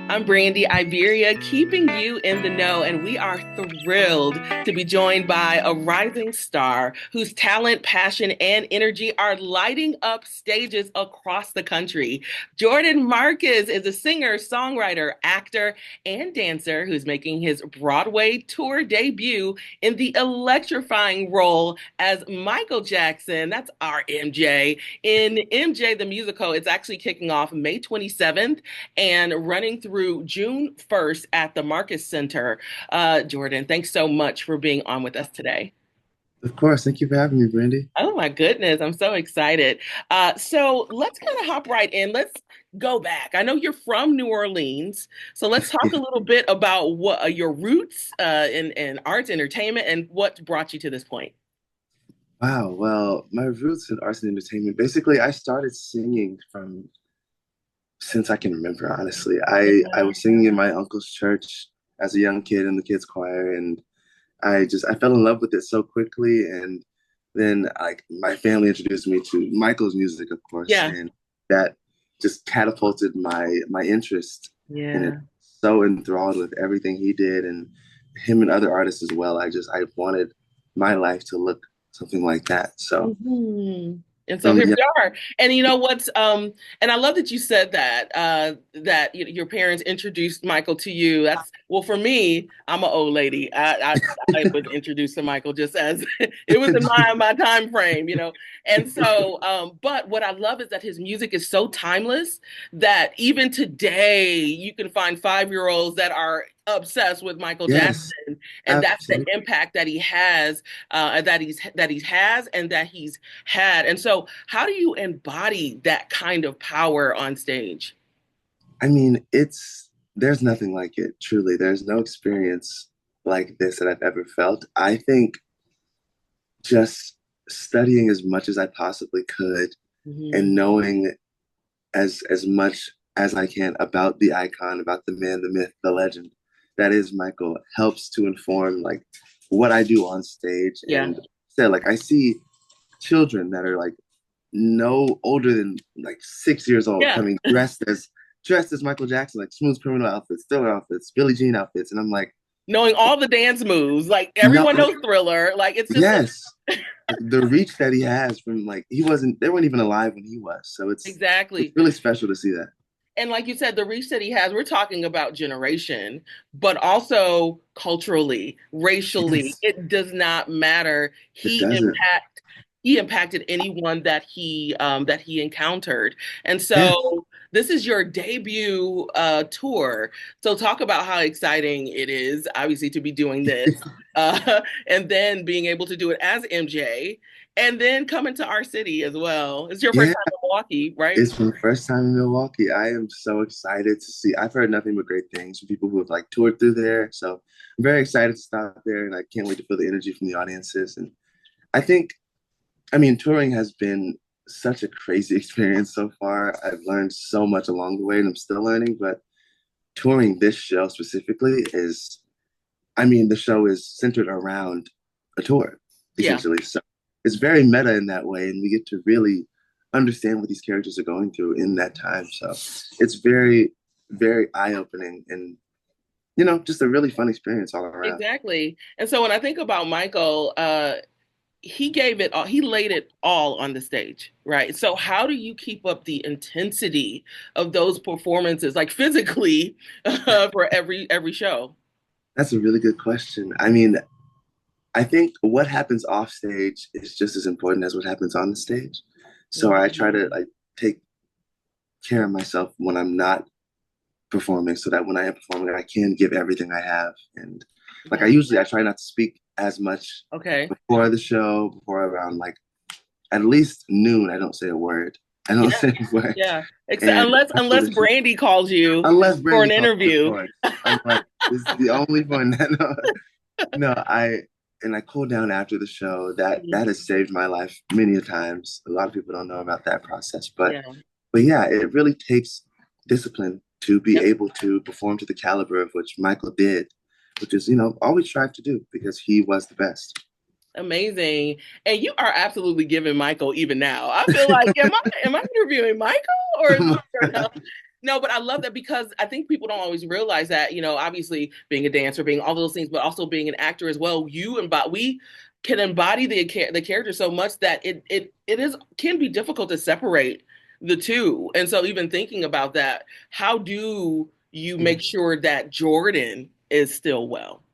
I'm Brandi Iberia, keeping you in the know, and we are thrilled to be joined by a rising star whose talent, passion, and energy are lighting up stages across the country. Jordan Markus is a singer, songwriter, actor, and dancer who's making his Broadway tour debut in the electrifying role as Michael Jackson. That's our MJ. In MJ the Musical, it's actually kicking off May 27th and running through June 1st at the Marcus Center. Jordan, thanks so much for being on with us today. Of course. Thank you for having me, Brandy. Oh my goodness, I'm so excited. So let's kind of hop right in. Let's go back. I know you're from New Orleans, so let's talk a little bit about what your roots in arts, entertainment, and what brought you to this point. Wow. Well, my roots in arts and entertainment, basically, I started singing from since I can remember, honestly. I Yeah. was singing in my uncle's church as a young kid in the kids' choir, and I fell in love with it so quickly. And then like my family introduced me to Michael's music, of course, Yeah. and that just catapulted my interest in it. Yeah. So enthralled with everything he did and him and other artists as well. I wanted my life to look something like that. So Mhm. And so from here yeah, we are. And you know what's and I love that you said that that your parents introduced Michael to you. That's well for me, I'm an old lady. I was introduced to Michael just as it was in my time frame, you know. And so but what I love is that his music is so timeless that even today you can find 5-year-olds that are obsessed with Michael yes, Jackson, and that's the absolutely. impact that he has, that he has, and that he's had. And so, how do you embody that kind of power on stage? I mean, it's there's nothing like it, truly. There's no experience like this that I've ever felt. I think just studying as much as I possibly could Mhm. and knowing as much as I can about the icon, about the man, the myth, the legend that is Michael helps to inform like what I do on stage. Yeah. And said like I see children that are like no older than like 6 years old Yeah. coming dressed as Michael Jackson, like smooth criminal outfits, Thriller outfits, Billie Jean outfits, and I'm like, Knowing all the dance moves, like no, everyone knows Thriller. Like it's just yes, the reach that he has from like they weren't even alive when he was, so it's exactly. really special to see that. And like you said, the reach that he has, we're talking about generation, but also culturally, racially, Yes, it does not matter. it doesn't. He impacted anyone that he encountered. And Yes, so this is your debut tour. So talk about how exciting it is, obviously, to be doing this. And then being able to do it as MJ and then coming to our city as well. It's your first yeah. time in Milwaukee, right? It's my first time in Milwaukee. I am so excited to see. I've heard nothing but great things from people who have like toured through there. So I'm very excited to stop there, and I can't wait to feel the energy from the audiences. And I think, I mean, touring has been such a crazy experience so far. I've learned so much along the way, and I'm still learning. But touring this show specifically is, I mean, the show is centered around a tour, Yeah. essentially. So it's very meta in that way, and we get to really understand what these characters are going through in that time. So it's very, very eye-opening and, just a really fun experience all around. Exactly. And so when I think about Michael, he gave it all, he laid it all on the stage, right? So how do you keep up the intensity of those performances, like physically, for every show? That's a really good question. I mean, I think what happens off stage is just as important as what happens on the stage. So I try to Mhm. like take care of myself when I'm not performing so that when I am performing, I can give everything I have. And like Yeah. I try not to speak as much Okay. before the show, before around like at least noon. I don't say a word. I don't Yeah. say a word. Yeah. Except And after unless the show, Brandy calls you unless for an Brandy calls me, of interview. course, I'm like, this is the only one that no, I cool down after the show. That has saved my life many a times. A lot of people don't know about that process, but Yeah. yeah, it really takes discipline to be Yep. able to perform to the caliber of which Michael did, which is, always strive to do because he was the best. Amazing. And you are absolutely giving Michael even now. I feel like, am I interviewing Michael or is this No, but I love that because I think people don't always realize that, obviously being a dancer, being all those things, but also being an actor as well. We can embody the character so much that it is can be difficult to separate the two. And so even thinking about that, how do you make sure that Jordan is still well?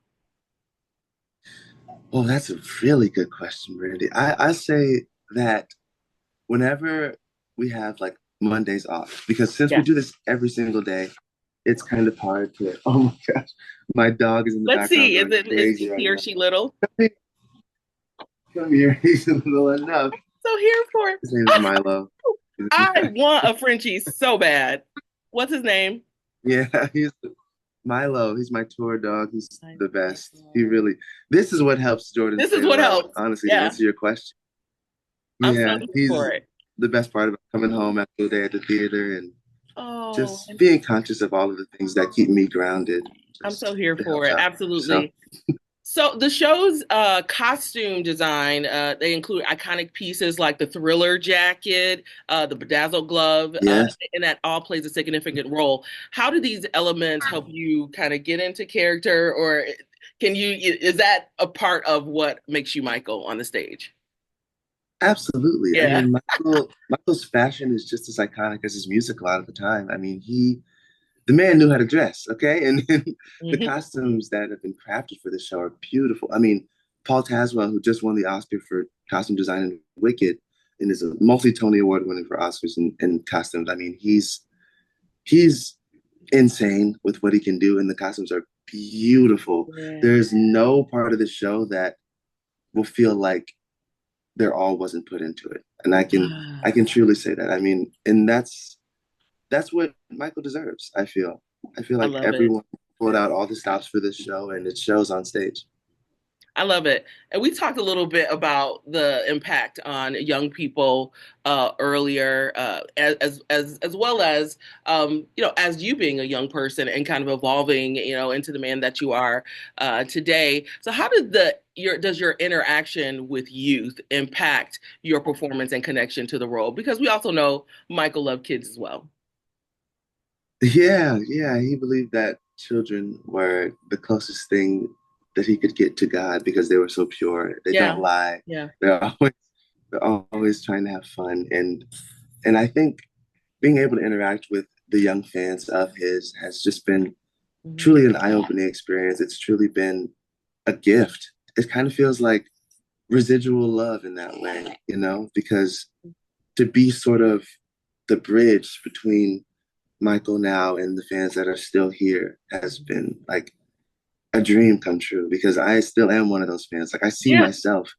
Well, that's a really good question, Brandy. I say that whenever we have like Mondays off, because since we Yeah. do this every single day, it's kind of hard to. Oh my gosh, my dog is in the Let's background see. going Is crazy right he or now. she little? Come here, he's a little enough. So here for it. His name is Milo. I want a Frenchie so bad. What's his name? Yeah, he's Milo. He's my tour dog. He's the best. He really. This is what helps Jordan This is stay what well. helps. Honestly, to Yeah, answer your question, I'm so yeah, here for he's it. the best part about coming home after the day at the theater and Oh, just being conscious of all of the things that keep me grounded. I'm so Just here it for helps it. out. So Absolutely. So the show's costume design, they include iconic pieces like the Thriller jacket, the bedazzled glove, yes, and that all plays a significant role. How do these elements help you kind of get into character, or is that a part of what makes you Michael on the stage? absolutely. I Yeah. mean, Michael's fashion is just as iconic as his music a lot of the time. I mean, the man knew how to dress, okay? And the Hmm. costumes that have been crafted for this show are beautiful. I mean, Paul Taswell, who just won the Oscar for costume design in Wicked, and is a multi-Tony Award winner for Oscars and costumes. I mean, he's insane with what he can do, and the costumes are beautiful. Yeah. There's no part of the show that will feel like their all wasn't put into it, and I can truly say that. I mean, and that's what Michael deserves. I feel I like love it. everyone pulled out all the stops for this show, and it shows on stage. I love it. And we talked a little bit about the impact on young people earlier, as well as as you being a young person and kind of evolving, into the man that you are today. So, how did does your interaction with youth impact your performance and connection to the role? Because we also know Michael loved kids as well. Yeah, yeah, he believed that children were the closest thing that he could get to God because they were so pure. They don't Yeah, lie. yeah. They're always they're always trying to have fun, and I think being able to interact with the young fans of his has just been Mhm. truly an eye-opening experience. It's truly been a gift. It kind of feels like residual love in that way, because to be sort of the bridge between Michael now and the fans that are still here has been like a dream come true because I still am one of those fans. Like I see Yeah, myself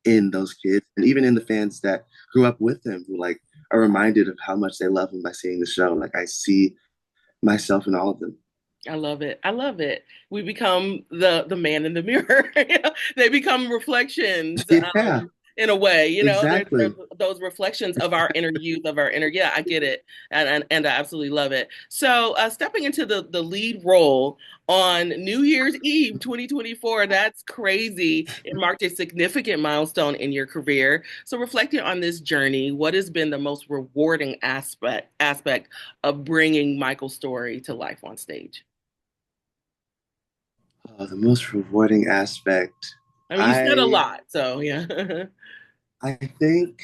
in those kids and even in the fans that grew up with him who like are reminded of how much they love him by seeing the show. Like I see myself in all of them. I love it. I love it. We become the man in the mirror. They become reflections Yeah, in a way. They're exactly. those reflections of our inner youth, of our inner. Yeah, I get it, and I absolutely love it. So, stepping into the lead role on New Year's Eve, 2024. That's crazy. It marked a significant milestone in your career. So, reflecting on this journey, what has been the most rewarding aspect of bringing Michael's story to life on stage? The most rewarding aspect. I mean, you said a I lot, so yeah. I think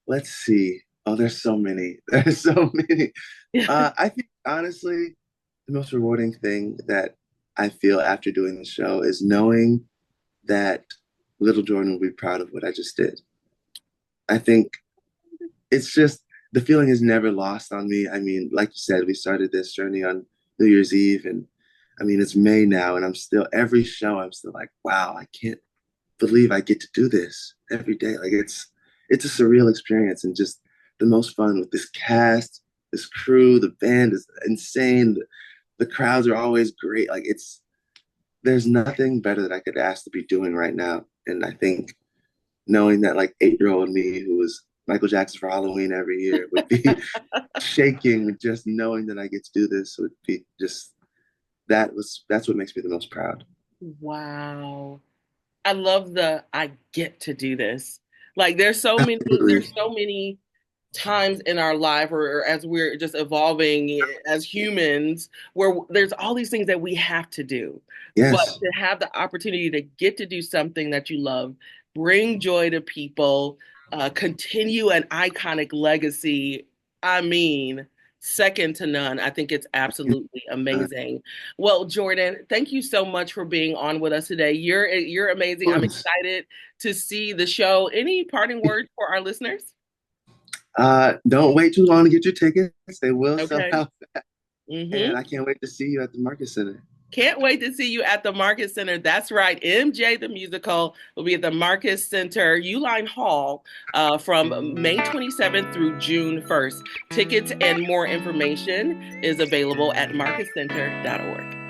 let's see. Oh, there's so many. There's so many. Yeah. I think honestly, the most rewarding thing that I feel after doing the show is knowing that little Jordan will be proud of what I just did. I think it's just the feeling is never lost on me. I mean, like you said, we started this journey on New Year's Eve, and I mean, it's May now, and I'm still every show, I'm still like, wow, I can't believe I get to do this every day. Like it's a surreal experience and just the most fun with this cast, this crew, the band is insane. The crowds are always great. Like there's nothing better that I could ask to be doing right now. And I think knowing that like 8-year-old me who was Michael Jackson for Halloween every year would be shaking just knowing that I get to do this would be just that's what makes me the most proud. Wow. I love I get to do this. Like Absolutely. there's so many times in our life or as we're just evolving as humans where there's all these things that we have to do. But Yes. to have the opportunity to get to do something that you love, bring joy to people, continue an iconic legacy, I mean, second to none. I think it's absolutely amazing. Well, Jordan, thank you so much for being on with us today. You're amazing. I'm Of excited to see the show. Any parting words for our listeners? Don't wait too long to get your tickets. They will sell Okay. out. Mm-hmm. And I can't wait to see you at the Market Center. Can't wait to see you at the Market Center. That's right. MJ the Musical will be at the Market Center Uline Hall from May 27th through June 1st. Tickets and more information is available at marketcenter.org.